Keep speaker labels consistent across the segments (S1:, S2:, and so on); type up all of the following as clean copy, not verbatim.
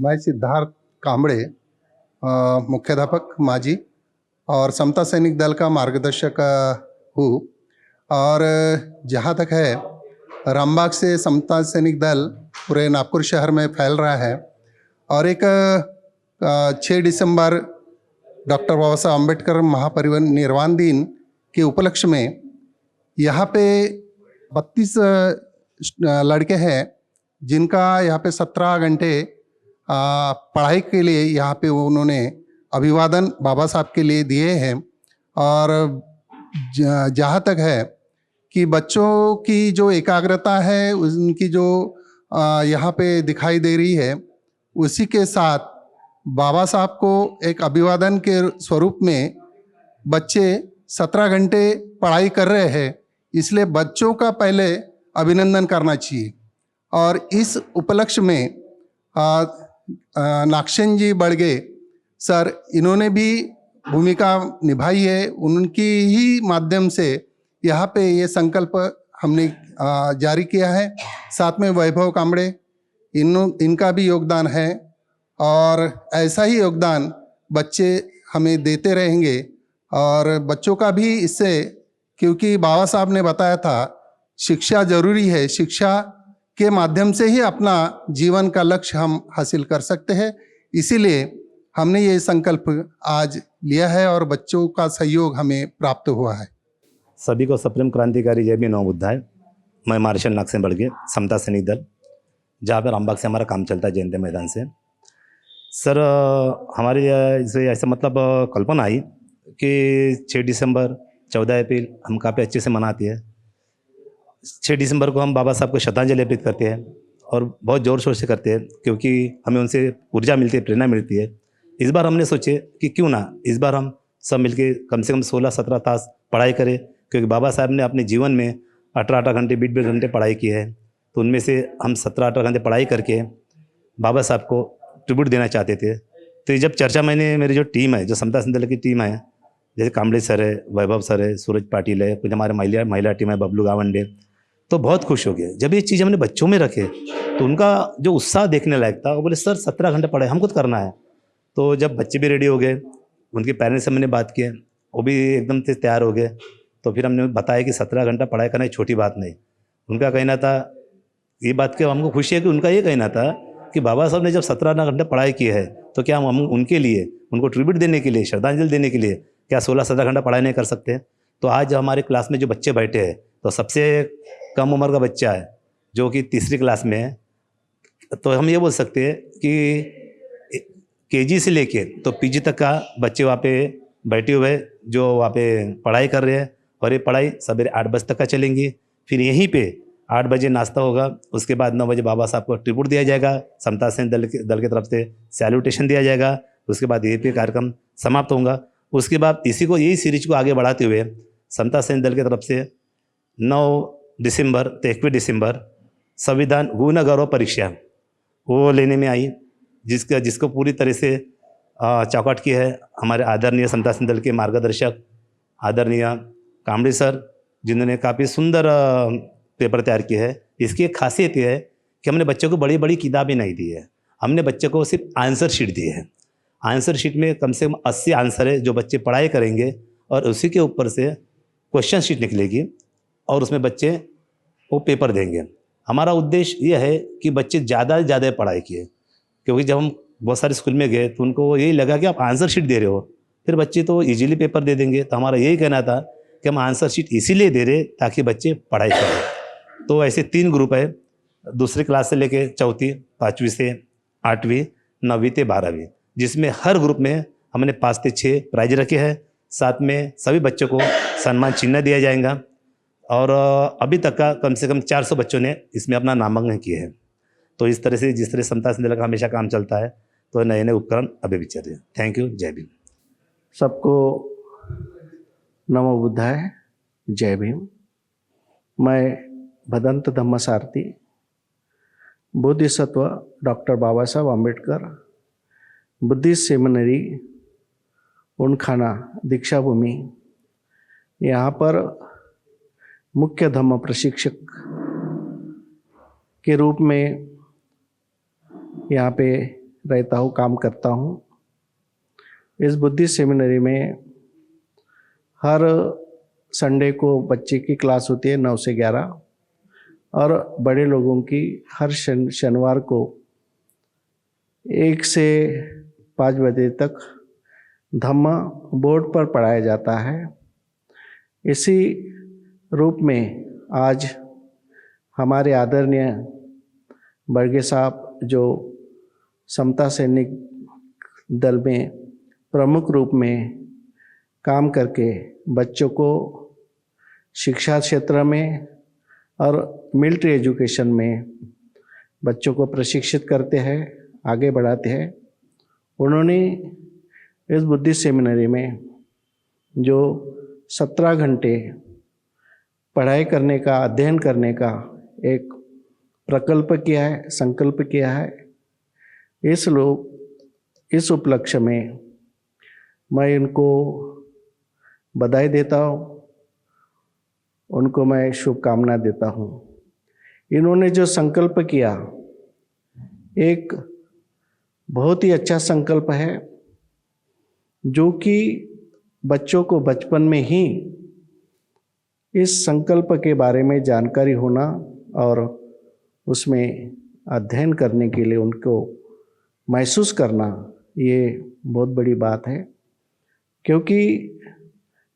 S1: मैं सिद्धार्थ कांबड़े, मुख्याध्यापक माजी और समता सैनिक दल का मार्गदर्शक हूँ। और जहाँ तक है, रामबाग से समता सैनिक दल पूरे नागपुर शहर में फैल रहा है और एक 6 दिसंबर डॉक्टर बाबा साहब अम्बेडकर महापरिनिर्वाण दिन के उपलक्ष्य में यहाँ पे 32 लड़के हैं जिनका यहाँ पे 17 घंटे पढ़ाई के लिए यहाँ पे उन्होंने अभिवादन बाबा साहब के लिए दिए हैं। और जहाँ तक है कि बच्चों की जो एकाग्रता है, उनकी जो यहाँ पे दिखाई दे रही है, उसी के साथ बाबा साहब को एक अभिवादन के स्वरूप में बच्चे 17 घंटे पढ़ाई कर रहे हैं, इसलिए बच्चों का पहले अभिनंदन करना चाहिए। और इस उपलक्ष्य में नागसेन जी बड़गे सर, इन्होंने भी भूमिका निभाई है। उनकी ही माध्यम से यहाँ पे ये संकल्प हमने जारी किया है। साथ में वैभव कांबड़े, इनका भी योगदान है और ऐसा ही योगदान बच्चे हमें देते रहेंगे। और बच्चों का भी इससे, क्योंकि बाबा साहब ने बताया था शिक्षा जरूरी है, शिक्षा के माध्यम से ही अपना जीवन का लक्ष्य हम हासिल कर सकते हैं। इसीलिए हमने ये संकल्प आज लिया है और बच्चों का सहयोग हमें प्राप्त हुआ है।
S2: सभी को सप्रेम क्रांतिकारी जय भीम नमो बुद्धाय। मैं मार्शल नागसेन बड़गे, समता सैनिक दल, जहाँ पर रामबाग से हमारा काम चलता है, जयंती मैदान से। सर, हमारे इसे ऐसा मतलब कल्पना आई कि 6 दिसंबर 14 अप्रैल हम काफ़ी अच्छे से मनाते हैं। 6 दिसंबर को हम बाबा साहब को श्रद्धांजलि अर्पित करते हैं और बहुत ज़ोर शोर से करते हैं, क्योंकि हमें उनसे ऊर्जा मिलती है, प्रेरणा मिलती है। इस बार हमने सोचे कि क्यों ना इस बार हम सब मिलके कम से कम 16-17 तास पढ़ाई करें, क्योंकि बाबा साहब ने अपने जीवन में 18-18 घंटे 20-20 घंटे पढ़ाई की है। तो उनमें से हम 17-18 घंटे पढ़ाई करके बाबा साहब को ट्रिब्यूट देना चाहते थे। तो जब चर्चा मैंने, मेरी जो टीम है, जो समता सैनिक दल की टीम है, जैसे कांबड़े सर है, वैभव सर है, सूरज पाटिल है, कुछ हमारे महिला टीम है, बबलू गावंडे, तो बहुत खुश हो गए जब ये चीज़ हमने बच्चों में रखे। तो उनका जो उत्साह देखने लायक था, वो बोले सर 17 घंटे पढ़ाई हमको तो करना है। तो जब बच्चे भी रेडी हो गए, उनके पेरेंट्स से मैंने बात की, वो भी एकदम से तैयार हो गए। तो फिर हमने बताया कि 17 घंटा पढ़ाई करना एक छोटी बात नहीं। उनका कहना था, ये बात के हमको खुशी है कि उनका ये कहना था कि बाबा साहब ने जब 17 घंटे पढ़ाई की है, तो क्या हम उनके लिए, उनको ट्रिब्यूट देने के लिए, श्रद्धांजलि देने के लिए क्या 16-17 घंटा पढ़ाई नहीं कर सकते? तो आज हमारे क्लास में जो बच्चे बैठे हैं, तो सबसे कम उम्र का बच्चा है जो कि 3री क्लास में है। तो हम ये बोल सकते हैं कि केजी से लेके तो पीजी तक का बच्चे वहाँ पे बैठे हुए हैं, जो वहाँ पे पढ़ाई कर रहे हैं। और ये पढ़ाई सवेरे 8 बजे तक का चलेंगी। फिर यहीं पे 8 बजे नाश्ता होगा, उसके बाद 9 बजे बाबा साहब को ट्रिब्यूट दिया जाएगा, समता सैनिक दल की तरफ से सैल्यूटेशन दिया जाएगा। उसके बाद यहीं पे कार्यक्रम समाप्त होगा। उसके बाद यही सीरीज को आगे बढ़ाते हुए समता सैनिक दल की तरफ से 9 दिसंबर तो 21 दिसंबर संविधान गुण गौरव परीक्षा वो लेने में आई, जिसको पूरी तरह से चौकट की है हमारे आदरणीय समता सैनिक दल के मार्गदर्शक आदरणीय कांबड़े सर, जिन्होंने काफ़ी सुंदर पेपर तैयार किए है। इसकी एक खासियत यह है कि हमने बच्चों को बड़ी बड़ी किताबें नहीं दी है, हमने बच्चों को सिर्फ आंसर शीट दी है। आंसर शीट में कम से कम 80 आंसर है जो बच्चे पढ़ाई करेंगे, और उसी के ऊपर से क्वेश्चन शीट निकलेगी और उसमें बच्चे वो पेपर देंगे। हमारा उद्देश्य ये है कि बच्चे ज़्यादा से ज़्यादा पढ़ाई किए, क्योंकि जब हम बहुत सारे स्कूल में गए तो उनको यही लगा कि आप आंसर शीट दे रहे हो, फिर बच्चे तो इजीली पेपर दे देंगे। तो हमारा यही कहना था कि हम आंसर शीट इसीलिए दे रहे ताकि बच्चे पढ़ाई करें। तो ऐसे 3 ग्रुप है, 2री क्लास से लेके 4वीं, 5वीं से 8वीं, 9वीं से 12वीं, जिसमें हर ग्रुप में हमने 5 से 6 प्राइज रखे हैं। साथ में सभी बच्चों को सम्मान चिन्ह दिया जाएगा। और अभी तक का कम से कम 400 बच्चों ने इसमें अपना नामांकन किए हैं। तो इस तरह से, जिस तरह समता सैनिक दल का हमेशा काम चलता है, तो नए नए उपकरण अभी भी चल रहे हैं। Thank you. जय भीम।
S3: सबको नमो बुद्धाय, जय भीम। मैं भदंत धम्मसारथी, बोधिसत्व डॉक्टर बाबा साहब अम्बेडकर बुद्धिस्ट सेमिनरी उनखाना दीक्षा भूमि, यहाँ पर मुख्य धम्म प्रशिक्षक के रूप में यहाँ पे रहता हूँ, काम करता हूँ। इस बुद्धिस्ट सेमिनरी में हर संडे को बच्चे की क्लास होती है 9 से 11 और बड़े लोगों की हर शनिवार को 1 से 5 बजे तक धम्म बोर्ड पर पढ़ाया जाता है। इसी रूप में आज हमारे आदरणीय बड़गे साहब जो समता सैनिक दल में प्रमुख रूप में काम करके बच्चों को शिक्षा क्षेत्र में और मिलिट्री एजुकेशन में बच्चों को प्रशिक्षित करते हैं, आगे बढ़ाते हैं। उन्होंने इस बुद्धिस्ट सेमिनरी में जो 17 घंटे पढ़ाई करने का, अध्ययन करने का एक प्रकल्प किया है, संकल्प किया है। इस उपलक्ष्य में मैं इनको बधाई देता हूँ, उनको मैं शुभकामना देता हूँ। इन्होंने जो संकल्प किया एक बहुत ही अच्छा संकल्प है, जो कि बच्चों को बचपन में ही इस संकल्प के बारे में जानकारी होना और उसमें अध्ययन करने के लिए उनको महसूस करना, ये बहुत बड़ी बात है। क्योंकि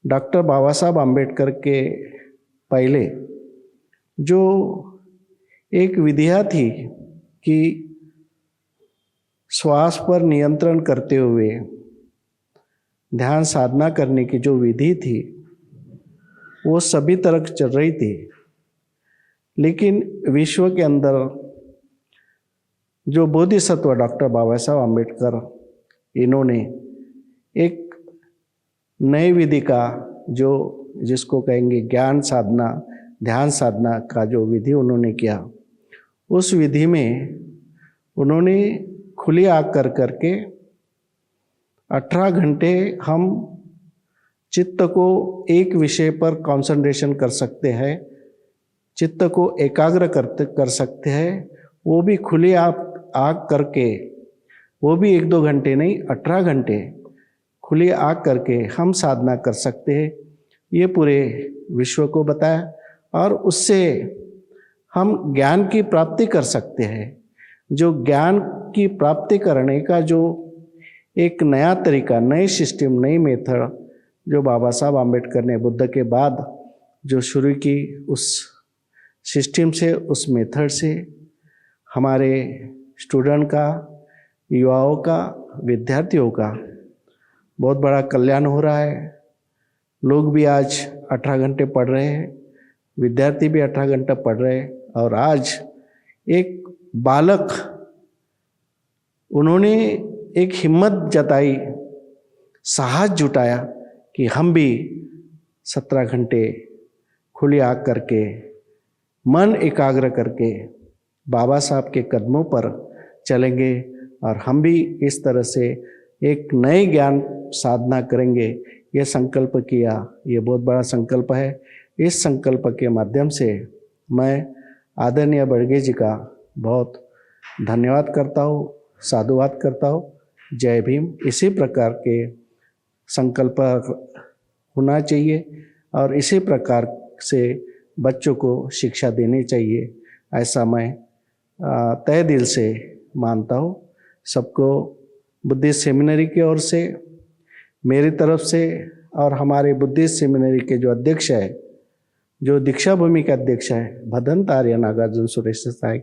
S3: डॉक्टर बाबा साहब आम्बेडकर के पहले जो एक विधिया थी कि श्वास पर नियंत्रण करते हुए ध्यान साधना करने की जो विधि थी वो सभी तरफ चल रही थी, लेकिन विश्व के अंदर जो बोधिसत्व डॉक्टर बाबा साहब आम्बेडकर, इन्होंने एक नई विधि का जो जिसको कहेंगे ज्ञान साधना, ध्यान साधना का जो विधि उन्होंने किया, उस विधि में उन्होंने खुली आँख कर करके 18 घंटे हम चित्त को एक विषय पर कंसंट्रेशन कर सकते हैं, चित्त को एकाग्र कर सकते हैं, वो भी खुली आँख करके, वो भी 1-2 घंटे नहीं, 18 घंटे खुली आँख करके हम साधना कर सकते हैं। ये पूरे विश्व को बताया और उससे हम ज्ञान की प्राप्ति कर सकते हैं। जो ज्ञान की प्राप्ति करने का जो एक नया तरीका, नई सिस्टम, नई मेथड जो बाबा साहब आम्बेडकर ने बुद्ध के बाद जो शुरू की, उस सिस्टम से, उस मेथड से हमारे स्टूडेंट का, युवाओं का, विद्यार्थियों का बहुत बड़ा कल्याण हो रहा है। लोग भी आज 18 घंटे पढ़ रहे हैं, विद्यार्थी भी 18 घंटा पढ़ रहे हैं। और आज एक बालक, उन्होंने एक हिम्मत जताई, साहस जुटाया कि हम भी 17 घंटे खुली आँख करके, मन एकाग्र करके बाबा साहब के कदमों पर चलेंगे और हम भी इस तरह से एक नए ज्ञान साधना करेंगे। ये संकल्प किया, ये बहुत बड़ा संकल्प है। इस संकल्प के माध्यम से मैं आदरणीय बड़गे जी का बहुत धन्यवाद करता हूँ, साधुवाद करता हूँ। जय भीम। इसी प्रकार के संकल्प होना चाहिए और इसी प्रकार से बच्चों को शिक्षा देनी चाहिए, ऐसा मैं तहे दिल से मानता हूँ। सबको बुद्धिस्ट सेमिनरी की ओर से, मेरी तरफ से और हमारे बुद्धिस्ट सेमिनरी के जो अध्यक्ष है, जो दीक्षा भूमि के अध्यक्ष है भदंत आर्य नागार्जुन सुरेश साहब,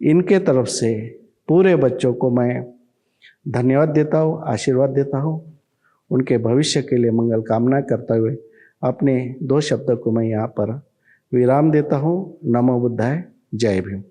S3: इनके तरफ से पूरे बच्चों को मैं धन्यवाद देता हूँ, आशीर्वाद देता हूँ। उनके भविष्य के लिए मंगल कामना करते हुए अपने 2 शब्दों को मैं यहाँ पर विराम देता हूँ। नमो बुद्धाय। जय भीम।